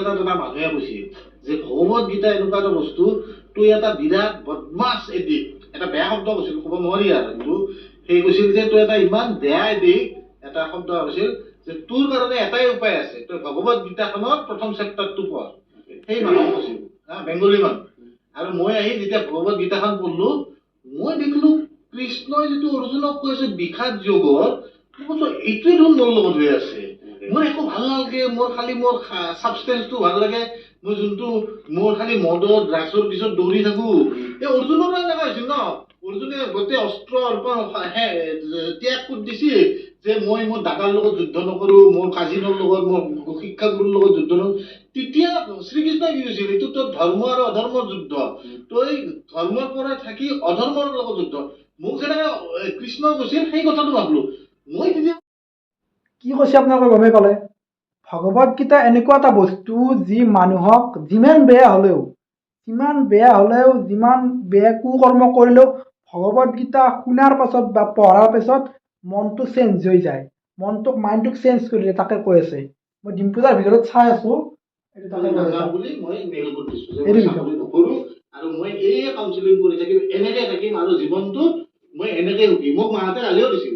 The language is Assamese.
অনুষ্ঠানত এটা মানুহে কৈছিল যে ভগৱত গীতা এনেকুৱা এটা বস্তু, তই এটা বিৰাট বদমাছ এডিক্ট, এটা বেয়া শব্দ কৈছিল, ক'ব নোৱাৰি আৰু কিন্তু সেই কৈছিল যে তই এটা ইমান বেয়া এডিক্ট, এটা শব্দ কৈছিল যে তোৰ কাৰণে এটাই উপায় আছে, তই ভগৱত গীতাখনৰ প্ৰথম চেপ্টাৰটো পঢ়। সেই মানুহ কৈছিল, বেংগলী মানুহ। আৰু মই আহি যেতিয়া ভগৱত গীতাখন পঢ়লো, মই দেখিলো কৃষ্ণই যিটো অৰ্জুনক কৈছে বিষাদ যোগৰ, এইটোৱে দেখোন মোৰ লগত হৈ আছে। মোৰ একো ভাল নালাগে, মোৰ খালি মোৰ ছাবষ্টেন্সটো ভাল লাগে, মই যোনটো মোৰ খালি মদত ড্ৰাগছৰ পিছত দৌৰি থাকো। এই অৰ্জুনৰ এনেকুৱা হৈছিল ন, অৰ্জুনে গোটেই অস্ত্ৰ অৰ্পণ ত্যাগ কৰি দিছে যে মই মোৰ দাদাৰ লগত যুদ্ধ নকৰো, মোৰ কাজিনৰ লগত, মোৰ শিক্ষাগুৰুৰ লগত যুদ্ধ নকৰো। তেতিয়া শ্ৰীকৃষ্ণই কি কৈছিল, এইটো তোৰ ধৰ্ম আৰু অধৰ্মৰ যুদ্ধ, তই ধৰ্মৰ পৰা থাকি অধৰ্মৰ লগত যুদ্ধ। মোক যেনেকে কৃষ্ণই কৈছিল সেই কথাটো ভাবলো মই। তেতিয়া কি কৈছে আপোনালোকে গমেই পালে। ভগৱত গীতা এনেকুৱা এটা বস্তু যি মানুহক যিমান বেয়া হ'লেও, যিমান বেয়া কুকৰ্ম কৰিলেও ভগৱত গীতা শুনাৰ পাছত বা পঢ়াৰ পাছত মনটো চেঞ্জ হৈ যায়, মাইণ্ডটোক চেঞ্জ কৰি দিয়ে। তাকে কৈ আছে, মই ডিম্পুদাৰ ভিতৰত চাই আছো, বুলি মই মেইল কৰি দিছো যে মই চাকৰি নকৰো আৰু মই এই কাউন্সিলিং কৰি থাকিম, এনেকে থাকিম আৰু জীৱনটো মই এনেকে সুখী। মোক মাহঁতে গালিও দিছিল